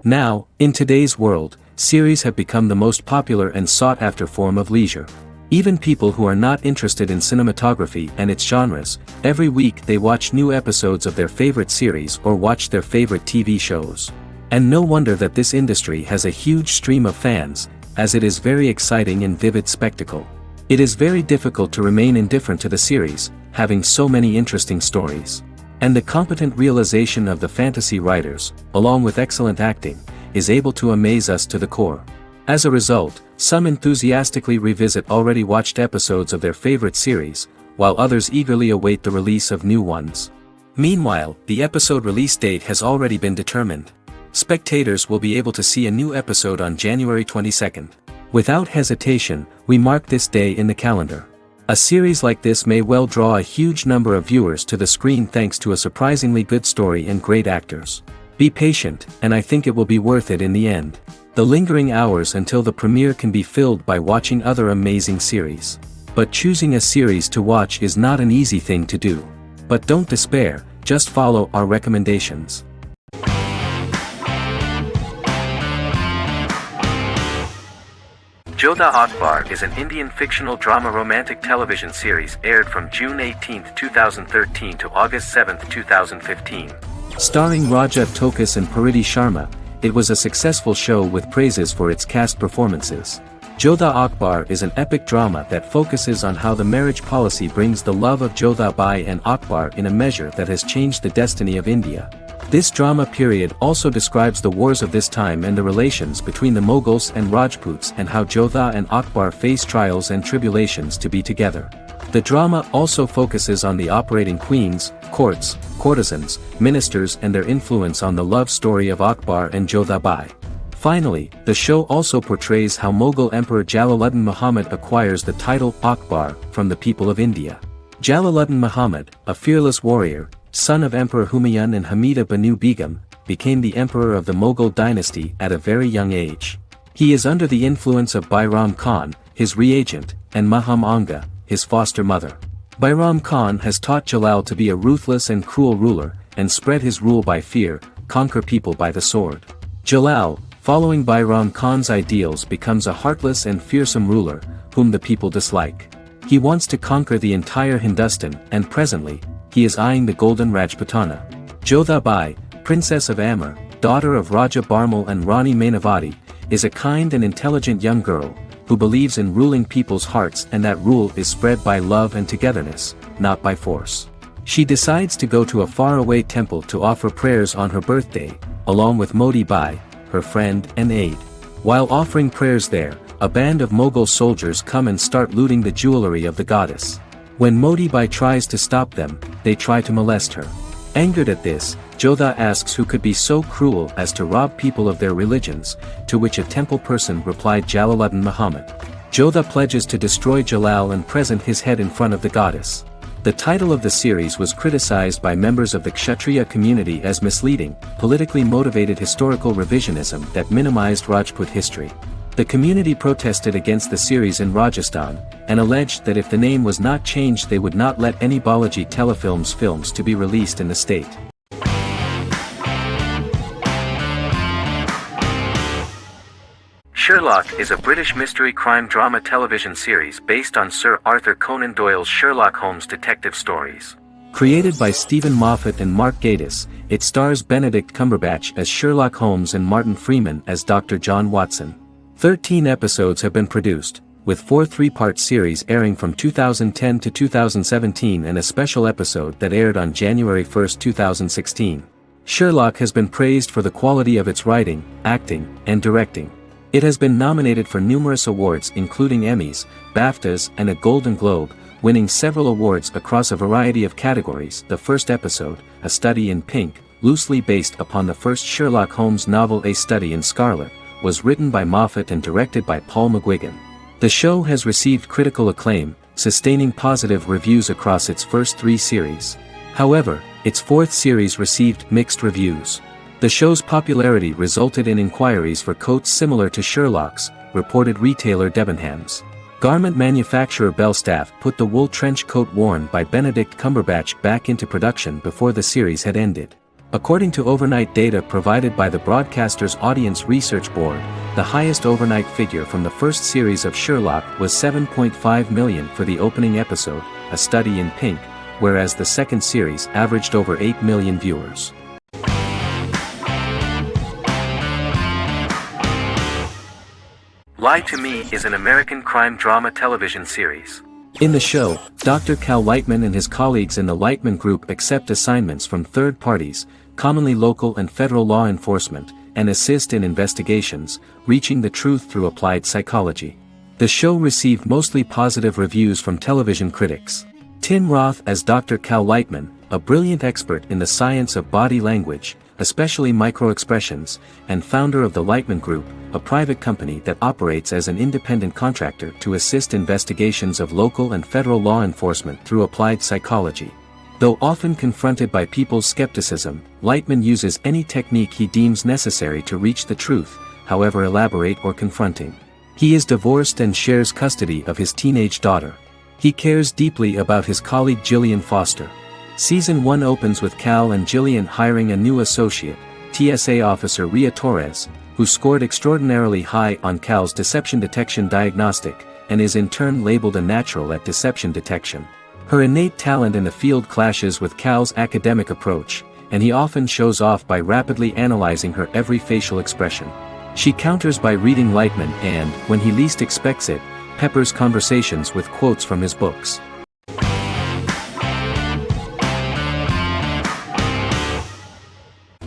Now, in today's world, series have become the most popular and sought-after form of leisure. Even people who are not interested in cinematography and its genres, every week they watch new episodes of their favorite series or watch their favorite TV shows. And no wonder that this industry has a huge stream of fans, as it is very exciting and vivid spectacle. It is very difficult to remain indifferent to the series, having so many interesting stories. And the competent realization of the fantasy writers, along with excellent acting, is able to amaze us to the core. As a result, some enthusiastically revisit already watched episodes of their favorite series, while others eagerly await the release of new ones. Meanwhile, the episode release date has already been determined. Spectators will be able to see a new episode on January 22nd. Without hesitation, we mark this day in the calendar. A series like this may well draw a huge number of viewers to the screen thanks to a surprisingly good story and great actors. Be patient, and I think it will be worth it in the end. The lingering hours until the premiere can be filled by watching other amazing series. But choosing a series to watch is not an easy thing to do. But don't despair, just follow our recommendations. Jodha Akbar is an Indian fictional drama romantic television series aired from June 18, 2013 to August 7, 2015. Starring Raja Tokas and Pariti Sharma, it was a successful show with praises for its cast performances. Jodha Akbar is an epic drama that focuses on how the marriage policy brings the love of Jodha Bai and Akbar in a measure that has changed the destiny of India. This drama period also describes the wars of this time and the relations between the Mughals and Rajputs and how Jodha and Akbar face trials and tribulations to be together. The drama also focuses on the operating queens, courts, courtesans, ministers and their influence on the love story of Akbar and Jodha Bai. Finally, the show also portrays how Mughal Emperor Jalaluddin Muhammad acquires the title Akbar from the people of India. Jalaluddin Muhammad, a fearless warrior, son of Emperor Humayun and Hamida Banu Begum, became the emperor of the Mughal dynasty at a very young age. He is under the influence of Bairam Khan, his reagent, and Maham Anga, his foster mother. Bairam Khan has taught Jalal to be a ruthless and cruel ruler, and spread his rule by fear, conquer people by the sword. Jalal, following Bairam Khan's ideals, becomes a heartless and fearsome ruler, whom the people dislike. He wants to conquer the entire Hindustan, and presently, he is eyeing the golden Rajputana. Jodha Bai, princess of Amber, daughter of Raja Barmal and Rani Mainavati, is a kind and intelligent young girl, who believes in ruling people's hearts and that rule is spread by love and togetherness, not by force. She decides to go to a faraway temple to offer prayers on her birthday, along with Modi Bai, her friend and aide. While offering prayers there, a band of Mughal soldiers come and start looting the jewelry of the goddess. When Modi Bai tries to stop them, they try to molest her. Angered at this, Jodha asks who could be so cruel as to rob people of their religions, to which a temple person replied Jalaluddin Muhammad. Jodha pledges to destroy Jalal and present his head in front of the goddess. The title of the series was criticized by members of the Kshatriya community as misleading, politically motivated historical revisionism that minimized Rajput history. The community protested against the series in Rajasthan, and alleged that if the name was not changed they would not let any Balaji telefilms films to be released in the state. Sherlock is a British mystery crime drama television series based on Sir Arthur Conan Doyle's Sherlock Holmes detective stories. Created by Stephen Moffat and Mark Gatiss, it stars Benedict Cumberbatch as Sherlock Holmes and Martin Freeman as Dr. John Watson. 13 episodes have been produced, with 4 three-part series airing from 2010 to 2017 and a special episode that aired on January 1, 2016. Sherlock has been praised for the quality of its writing, acting, and directing. It has been nominated for numerous awards including Emmys, BAFTAs, and a Golden Globe, winning several awards across a variety of categories. The first episode, A Study in Pink, loosely based upon the first Sherlock Holmes novel A Study in Scarlet, was written by Moffat and directed by Paul McGuigan. The show has received critical acclaim, sustaining positive reviews across its first 3 series. However, its 4th series received mixed reviews. The show's popularity resulted in inquiries for coats similar to Sherlock's, reported retailer Debenhams. Garment manufacturer Belstaff put the wool trench coat worn by Benedict Cumberbatch back into production before the series had ended. According to overnight data provided by the broadcaster's Audience Research Board, the highest overnight figure from the first series of Sherlock was 7.5 million for the opening episode, A Study in Pink, whereas the second series averaged over 8 million viewers. Lie to Me is an American crime drama television series. In the show, Dr. Cal Lightman and his colleagues in the Lightman Group accept assignments from third parties, commonly local and federal law enforcement, and assist in investigations, reaching the truth through applied psychology. The show received mostly positive reviews from television critics. Tim Roth as Dr. Cal Lightman, a brilliant expert in the science of body language, especially microexpressions, and founder of the Lightman Group, a private company that operates as an independent contractor to assist investigations of local and federal law enforcement through applied psychology. Though often confronted by people's skepticism, Lightman uses any technique he deems necessary to reach the truth, however elaborate or confronting. He is divorced and shares custody of his teenage daughter. He cares deeply about his colleague Gillian Foster. Season 1 opens with Cal and Gillian hiring a new associate, TSA officer Rhea Torres, who scored extraordinarily high on Cal's deception detection diagnostic, and is in turn labeled a natural at deception detection. Her innate talent in the field clashes with Cal's academic approach, and he often shows off by rapidly analyzing her every facial expression. She counters by reading Lightman and, when he least expects it, peppers conversations with quotes from his books.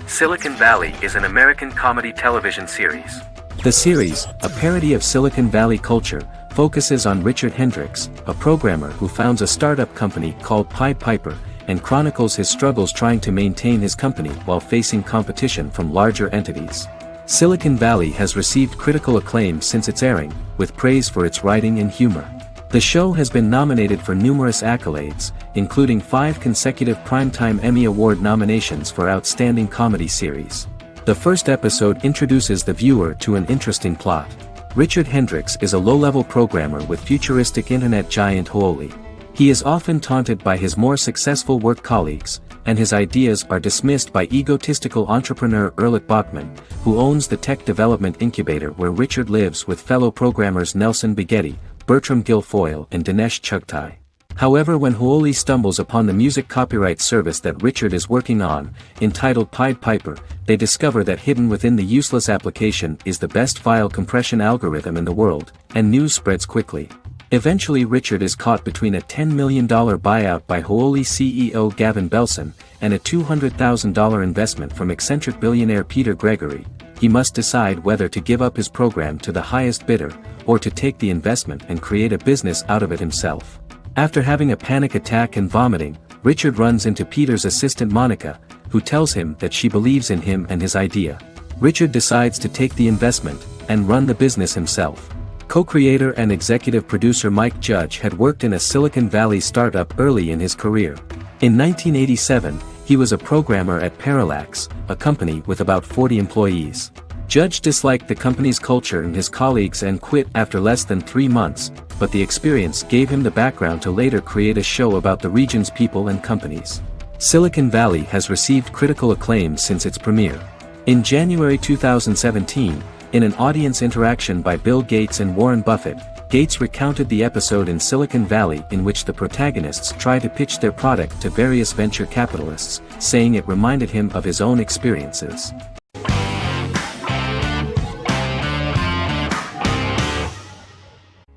Silicon Valley is an American comedy television series. The series, a parody of Silicon Valley culture, focuses on Richard Hendricks, a programmer who founds a startup company called Pied Piper, and chronicles his struggles trying to maintain his company while facing competition from larger entities. Silicon Valley has received critical acclaim since its airing, with praise for its writing and humor. The show has been nominated for numerous accolades, including 5 consecutive Primetime Emmy Award nominations for Outstanding Comedy Series. The first episode introduces the viewer to an interesting plot. Richard Hendricks is a low-level programmer with futuristic internet giant Hooli. He is often taunted by his more successful work colleagues, and his ideas are dismissed by egotistical entrepreneur Erlich Bachman, who owns the tech development incubator where Richard lives with fellow programmers Nelson Bighetti, Bertram Guilfoyle and Dinesh Chugtai. However, when Hooli stumbles upon the music copyright service that Richard is working on, entitled Pied Piper, they discover that hidden within the useless application is the best file compression algorithm in the world, and news spreads quickly. Eventually Richard is caught between a $10 million buyout by Hooli CEO Gavin Belson, and a $200,000 investment from eccentric billionaire Peter Gregory. He must decide whether to give up his program to the highest bidder, or to take the investment and create a business out of it himself. After having a panic attack and vomiting, Richard runs into Peter's assistant Monica, who tells him that she believes in him and his idea. Richard decides to take the investment, and run the business himself. Co-creator and executive producer Mike Judge had worked in a Silicon Valley startup early in his career. In 1987, he was a programmer at Parallax, a company with about 40 employees. Judge disliked the company's culture and his colleagues and quit after less than 3 months, but the experience gave him the background to later create a show about the region's people and companies. Silicon Valley has received critical acclaim since its premiere. In January 2017, in an audience interaction by Bill Gates and Warren Buffett, Gates recounted the episode in Silicon Valley in which the protagonists try to pitch their product to various venture capitalists, saying it reminded him of his own experiences.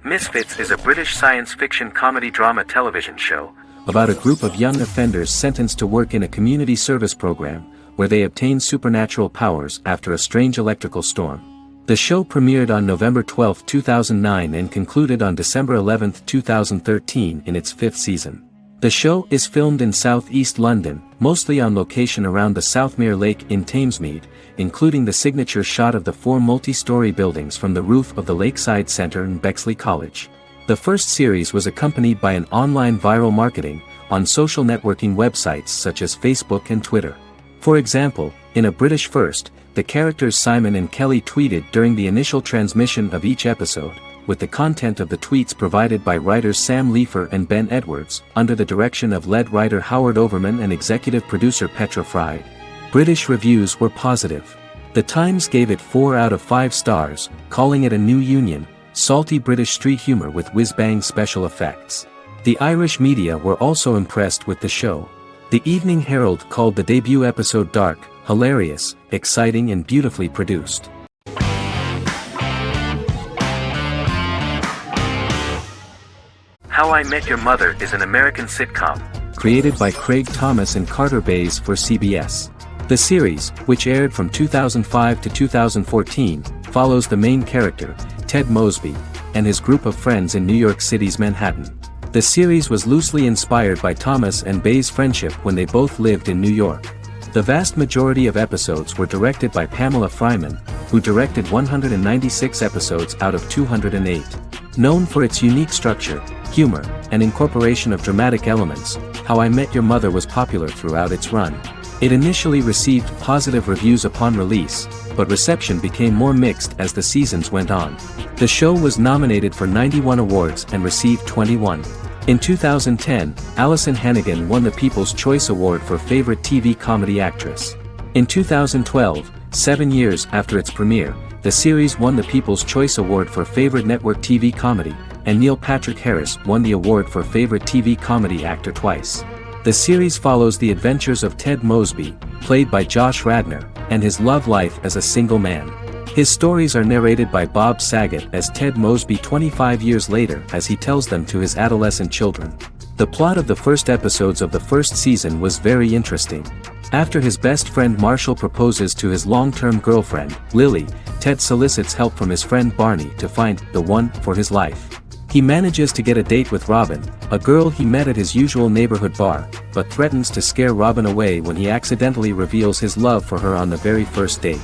Misfits is a British science fiction comedy drama television show about a group of young offenders sentenced to work in a community service program, where they obtain supernatural powers after a strange electrical storm. The show premiered on November 12, 2009 and concluded on December 11, 2013 in its 5th season. The show is filmed in southeast London, mostly on location around the Southmere Lake in Thamesmead, including the signature shot of the 4 multi-story buildings from the roof of the Lakeside Centre in Bexley College. The first series was accompanied by an online viral marketing on social networking websites such as Facebook and Twitter. For example, in a British first, the characters Simon and Kelly tweeted during the initial transmission of each episode, with the content of the tweets provided by writers Sam Leifer and Ben Edwards, under the direction of lead writer Howard Overman and executive producer Petra Fried. British reviews were positive. The Times gave it 4 out of 5 stars, calling it a new union, salty British street humor with whiz-bang special effects. The Irish media were also impressed with the show. The Evening Herald called the debut episode dark, hilarious, exciting and beautifully produced. How I Met Your Mother is an American sitcom. Created by Craig Thomas and Carter Bays for CBS. The series, which aired from 2005 to 2014, follows the main character, Ted Mosby, and his group of friends in New York City's Manhattan. The series was loosely inspired by Thomas and Bays' friendship when they both lived in New York. The vast majority of episodes were directed by Pamela Fryman, who directed 196 episodes out of 208. Known for its unique structure, humor, and incorporation of dramatic elements, How I Met Your Mother was popular throughout its run. It initially received positive reviews upon release, but reception became more mixed as the seasons went on. The show was nominated for 91 awards and received 21. In 2010, Alyson Hannigan won the People's Choice Award for Favorite TV Comedy Actress. In 2012, 7 years after its premiere, the series won the People's Choice Award for Favorite Network TV Comedy, and Neil Patrick Harris won the award for Favorite TV Comedy Actor twice. The series follows the adventures of Ted Mosby, played by Josh Radnor, and his love life as a single man. His stories are narrated by Bob Saget as Ted Mosby 25 years later as he tells them to his adolescent children. The plot of the first episodes of the first season was very interesting. After his best friend Marshall proposes to his long-term girlfriend, Lily, Ted solicits help from his friend Barney to find the one for his life. He manages to get a date with Robin, a girl he met at his usual neighborhood bar, but threatens to scare Robin away when he accidentally reveals his love for her on the very first date.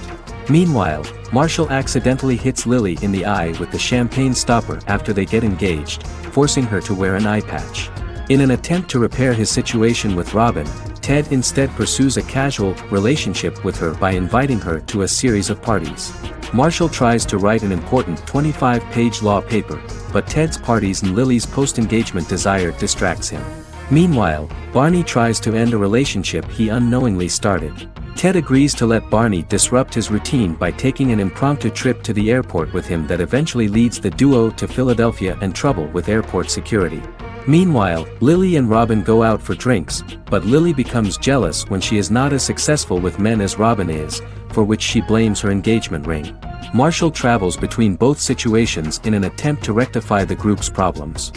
Meanwhile, Marshall accidentally hits Lily in the eye with the champagne stopper after they get engaged, forcing her to wear an eye patch. In an attempt to repair his situation with Robin, Ted instead pursues a casual relationship with her by inviting her to a series of parties. Marshall tries to write an important 25-page law paper, but Ted's parties and Lily's post-engagement desire distracts him. Meanwhile, Barney tries to end a relationship he unknowingly started. Ted agrees to let Barney disrupt his routine by taking an impromptu trip to the airport with him that eventually leads the duo to Philadelphia and trouble with airport security. Meanwhile, Lily and Robin go out for drinks, but Lily becomes jealous when she is not as successful with men as Robin is, for which she blames her engagement ring. Marshall travels between both situations in an attempt to rectify the group's problems.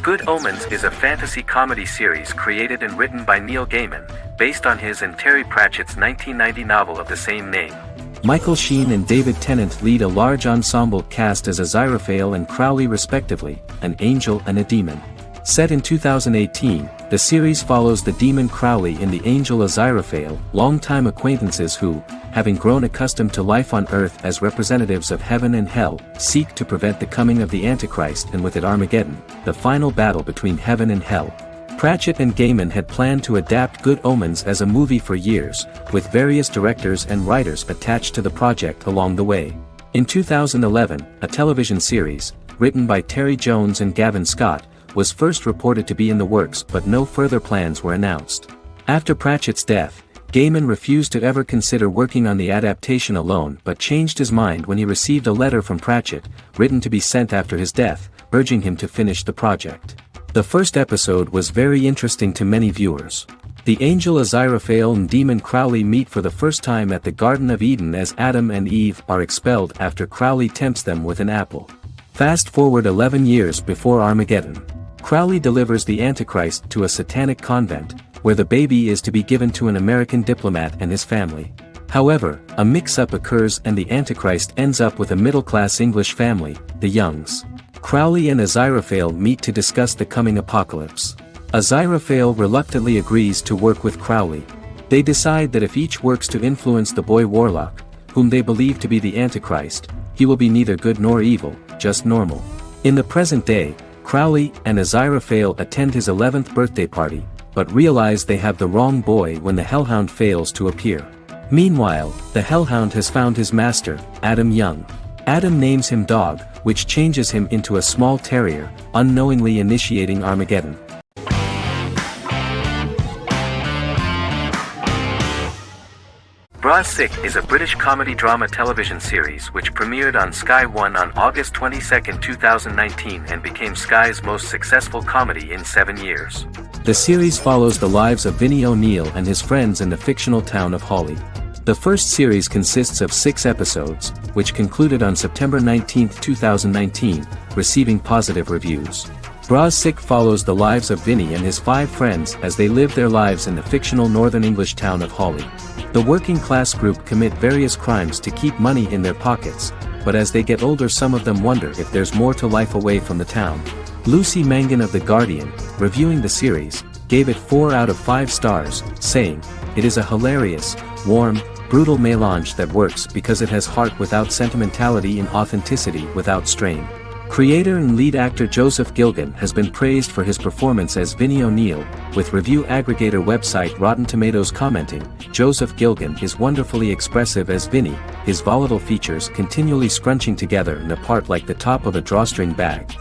Good Omens is a fantasy comedy series created and written by Neil Gaiman, based on his and Terry Pratchett's 1990 novel of the same name. Michael Sheen and David Tennant lead a large ensemble cast as Aziraphale and Crowley respectively, an angel and a demon. Set in 2018, the series follows the demon Crowley and the angel Aziraphale, longtime acquaintances who, having grown accustomed to life on Earth as representatives of heaven and hell, seek to prevent the coming of the Antichrist and with it Armageddon, the final battle between heaven and hell. Pratchett and Gaiman had planned to adapt Good Omens as a movie for years, with various directors and writers attached to the project along the way. In 2011, a television series, written by Terry Jones and Gavin Scott, was first reported to be in the works but no further plans were announced. After Pratchett's death, Gaiman refused to ever consider working on the adaptation alone but changed his mind when he received a letter from Pratchett, written to be sent after his death, urging him to finish the project. The first episode was very interesting to many viewers. The angel Aziraphale and demon Crowley meet for the first time at the Garden of Eden as Adam and Eve are expelled after Crowley tempts them with an apple. Fast forward 11 years before Armageddon. Crowley delivers the Antichrist to a satanic convent, where the baby is to be given to an American diplomat and his family. However, a mix-up occurs and the Antichrist ends up with a middle-class English family, the Youngs. Crowley and Aziraphale meet to discuss the coming apocalypse. Aziraphale reluctantly agrees to work with Crowley. They decide that if each works to influence the boy Warlock, whom they believe to be the Antichrist, he will be neither good nor evil, just normal. In the present day, Crowley and Aziraphale attend his 11th birthday party, but realize they have the wrong boy when the Hellhound fails to appear. Meanwhile, the Hellhound has found his master, Adam Young. Adam names him Dog, which changes him into a small terrier, unknowingly initiating Armageddon. Bra Sick is a British comedy drama television series which premiered on Sky One on August 22, 2019 and became Sky's most successful comedy in 7 years. The series follows the lives of Vinnie O'Neill and his friends in the fictional town of Hawley. The first series consists of 6 episodes, which concluded on September 19, 2019, receiving positive reviews. Bra Sick follows the lives of Vinnie and his 5 friends as they live their lives in the fictional Northern English town of Hawley. The working class group commit various crimes to keep money in their pockets, but as they get older some of them wonder if there's more to life away from the town. Lucy Mangan of The Guardian, reviewing the series, gave it 4 out of 5 stars, saying, "It is a hilarious, warm, brutal melange that works because it has heart without sentimentality and authenticity without strain." Creator and lead actor Joseph Gilgun has been praised for his performance as Vinnie O'Neill, with review aggregator website Rotten Tomatoes commenting, "Joseph Gilgun is wonderfully expressive as Vinnie, his volatile features continually scrunching together and apart like the top of a drawstring bag."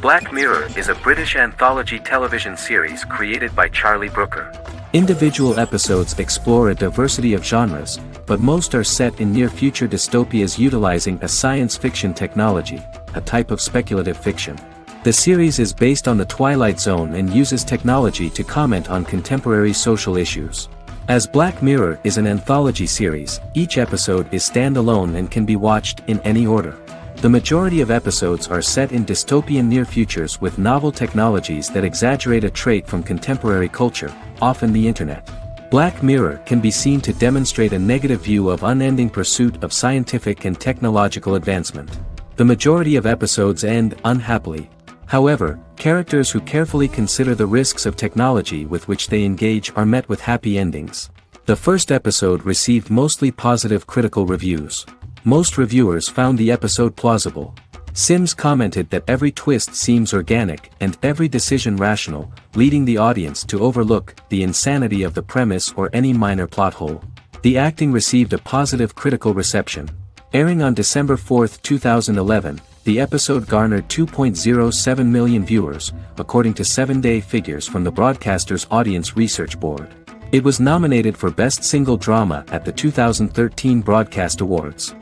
Black Mirror is a British anthology television series created by Charlie Brooker. Individual episodes explore a diversity of genres, but most are set in near-future dystopias utilizing a science fiction technology, a type of speculative fiction. The series is based on the Twilight Zone and uses technology to comment on contemporary social issues. As Black Mirror is an anthology series, each episode is standalone and can be watched in any order. The majority of episodes are set in dystopian near futures with novel technologies that exaggerate a trait from contemporary culture, often the internet. Black Mirror can be seen to demonstrate a negative view of unending pursuit of scientific and technological advancement. The majority of episodes end unhappily. However, characters who carefully consider the risks of technology with which they engage are met with happy endings. The first episode received mostly positive critical reviews. Most reviewers found the episode plausible. Sims commented that every twist seems organic and every decision rational, leading the audience to overlook the insanity of the premise or any minor plot hole. The acting received a positive critical reception. Airing on December 4, 2011, the episode garnered 2.07 million viewers, according to 7-day figures from the broadcaster's Audience Research Board. It was nominated for Best Single Drama at the 2013 Broadcast Awards.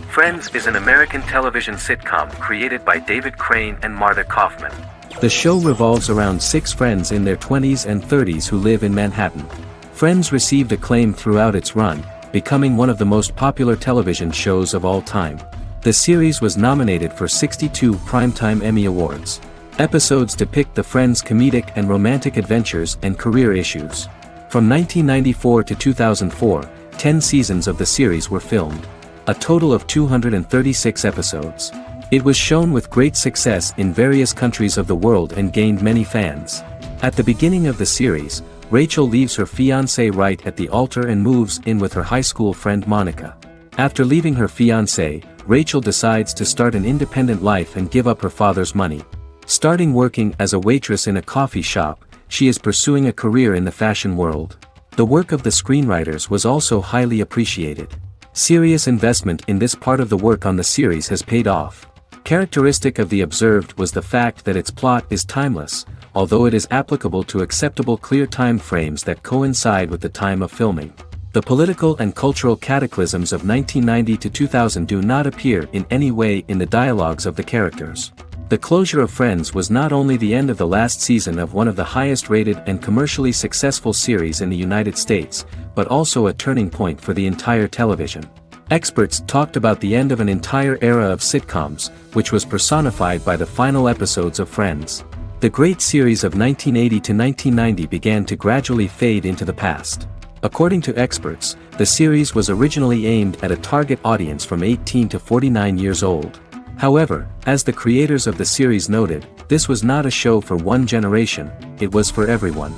Friends is an American television sitcom created by David Crane and Marta Kaufman. The show revolves around 6 friends in their 20s and 30s who live in Manhattan. Friends received acclaim throughout its run, becoming one of the most popular television shows of all time. The series was nominated for 62 Primetime Emmy Awards. Episodes depict the friends' comedic and romantic adventures and career issues. From 1994 to 2004, 10 seasons of the series were filmed. A total of 236 episodes. It was shown with great success in various countries of the world and gained many fans. At the beginning of the series, Rachel leaves her fiancé right at the altar and moves in with her high school friend Monica. After leaving her fiancé, Rachel decides to start an independent life and give up her father's money. Starting working as a waitress in a coffee shop, she is pursuing a career in the fashion world. The work of the screenwriters was also highly appreciated. Serious investment in this part of the work on the series has paid off. Characteristic of The Observed was the fact that its plot is timeless, although it is applicable to acceptable clear time frames that coincide with the time of filming. The political and cultural cataclysms of 1990 to 2000 do not appear in any way in the dialogues of the characters. The closure of Friends was not only the end of the last season of one of the highest-rated and commercially successful series in the United States, but also a turning point for the entire television. Experts talked about the end of an entire era of sitcoms, which was personified by the final episodes of Friends. The great series of 1980 to 1990 began to gradually fade into the past. According to experts, the series was originally aimed at a target audience from 18 to 49 years old. However, as the creators of the series noted, this was not a show for one generation, it was for everyone.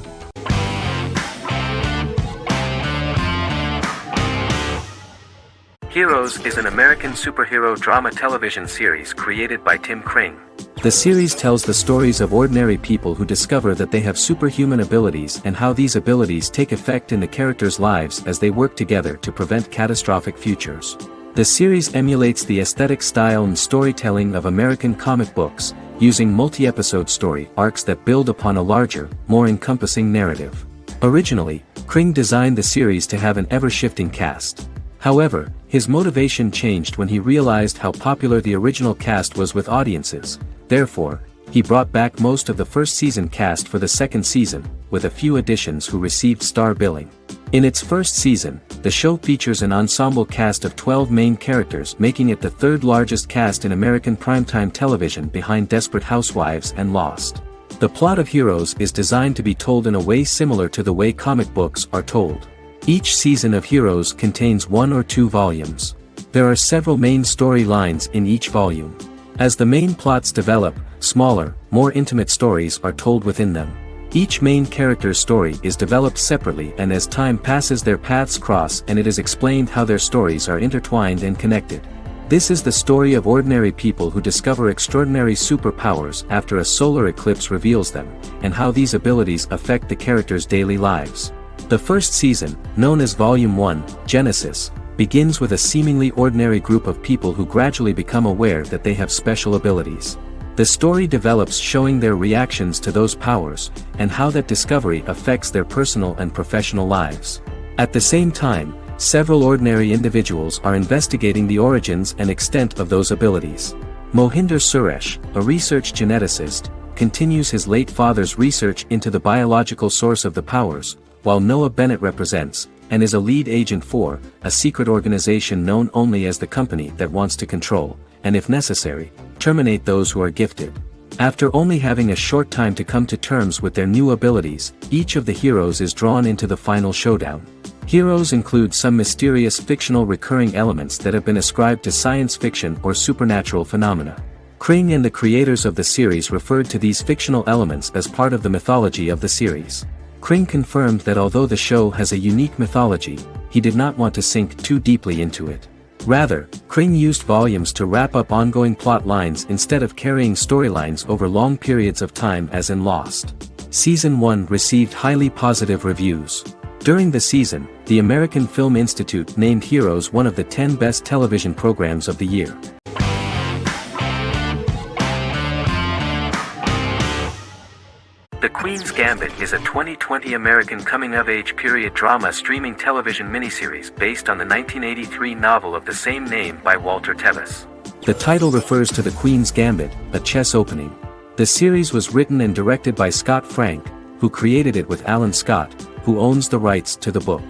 Heroes is an American superhero drama television series created by Tim Crane. The series tells the stories of ordinary people who discover that they have superhuman abilities and how these abilities take effect in the characters' lives as they work together to prevent catastrophic futures. The series emulates the aesthetic style and storytelling of American comic books, using multi-episode story arcs that build upon a larger, more encompassing narrative. Originally, Kring designed the series to have an ever-shifting cast. However, his motivation changed when he realized how popular the original cast was with audiences. Therefore, he brought back most of the first season cast for the second season, with a few additions who received star billing. In its first season, the show features an ensemble cast of 12 main characters, making it the third largest cast in American primetime television behind Desperate Housewives and Lost. The plot of Heroes is designed to be told in a way similar to the way comic books are told. Each season of Heroes contains 1 or 2 volumes. There are several main storylines in each volume. As the main plots develop, smaller, more intimate stories are told within them. Each main character's story is developed separately, and as time passes their paths cross and it is explained how their stories are intertwined and connected. This is the story of ordinary people who discover extraordinary superpowers after a solar eclipse reveals them, and how these abilities affect the characters' daily lives. The first season, known as Volume 1, Genesis, begins with a seemingly ordinary group of people who gradually become aware that they have special abilities. The story develops showing their reactions to those powers, and how that discovery affects their personal and professional lives. At the same time, several ordinary individuals are investigating the origins and extent of those abilities. Mohinder Suresh, a research geneticist, continues his late father's research into the biological source of the powers, while Noah Bennett represents, and is a lead agent for, a secret organization known only as the Company that wants to control, and if necessary, terminate those who are gifted. After only having a short time to come to terms with their new abilities, each of the heroes is drawn into the final showdown. Heroes include some mysterious fictional recurring elements that have been ascribed to science fiction or supernatural phenomena. Kring and the creators of the series referred to these fictional elements as part of the mythology of the series. Kring confirmed that although the show has a unique mythology, he did not want to sink too deeply into it. Rather, Kring used volumes to wrap up ongoing plot lines instead of carrying storylines over long periods of time as in Lost. Season 1 received highly positive reviews. During the season, the American Film Institute named Heroes one of the 10 best television programs of the year. The Queen's Gambit is a 2020 American coming-of-age period drama streaming television miniseries based on the 1983 novel of the same name by Walter Tevis. The title refers to the Queen's Gambit, a chess opening. The series was written and directed by Scott Frank, who created it with Alan Scott, who owns the rights to the book.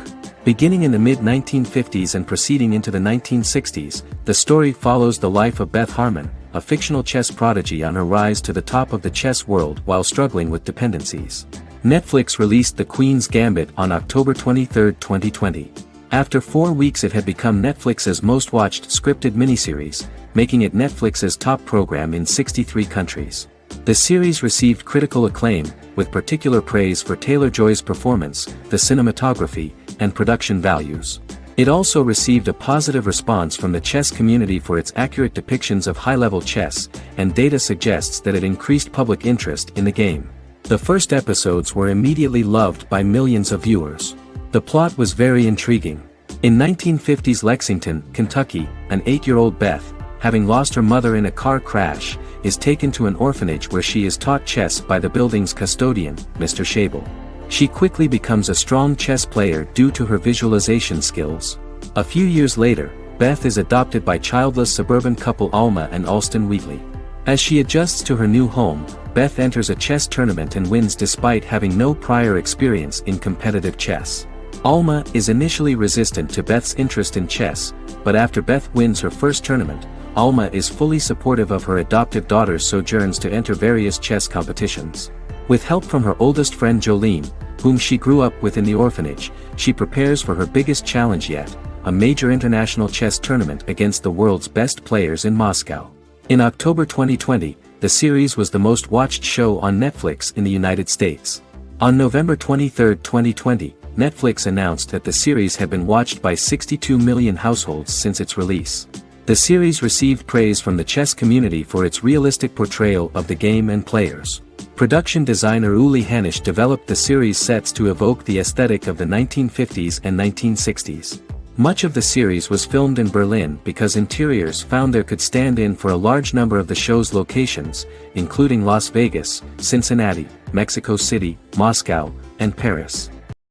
Beginning in the mid-1950s and proceeding into the 1960s, the story follows the life of Beth Harmon, a fictional chess prodigy on her rise to the top of the chess world while struggling with dependencies. Netflix released The Queen's Gambit on October 23, 2020. After 4 weeks it had become Netflix's most watched scripted miniseries, making it Netflix's top program in 63 countries. The series received critical acclaim, with particular praise for Taylor-Joy's performance, the cinematography, and production values. It also received a positive response from the chess community for its accurate depictions of high-level chess, and data suggests that it increased public interest in the game. The first episodes were immediately loved by millions of viewers. The plot was very intriguing. In 1950s Lexington, Kentucky, an 8-year-old Beth, having lost her mother in a car crash, is taken to an orphanage where she is taught chess by the building's custodian, Mr. Shable. She quickly becomes a strong chess player due to her visualization skills. A few years later, Beth is adopted by childless suburban couple Alma and Alston Wheatley. As she adjusts to her new home, Beth enters a chess tournament and wins despite having no prior experience in competitive chess. Alma is initially resistant to Beth's interest in chess, but after Beth wins her first tournament, Alma is fully supportive of her adoptive daughter's sojourns to enter various chess competitions. With help from her oldest friend Jolene, whom she grew up with in the orphanage, she prepares for her biggest challenge yet, a major international chess tournament against the world's best players in Moscow. In October 2020, the series was the most watched show on Netflix in the United States. On November 23, 2020, Netflix announced that the series had been watched by 62 million households since its release. The series received praise from the chess community for its realistic portrayal of the game and players. Production designer Uli Hanisch developed the series sets to evoke the aesthetic of the 1950s and 1960s. Much of the series was filmed in Berlin because interiors found there could stand in for a large number of the show's locations, including Las Vegas, Cincinnati, Mexico City, Moscow, and Paris.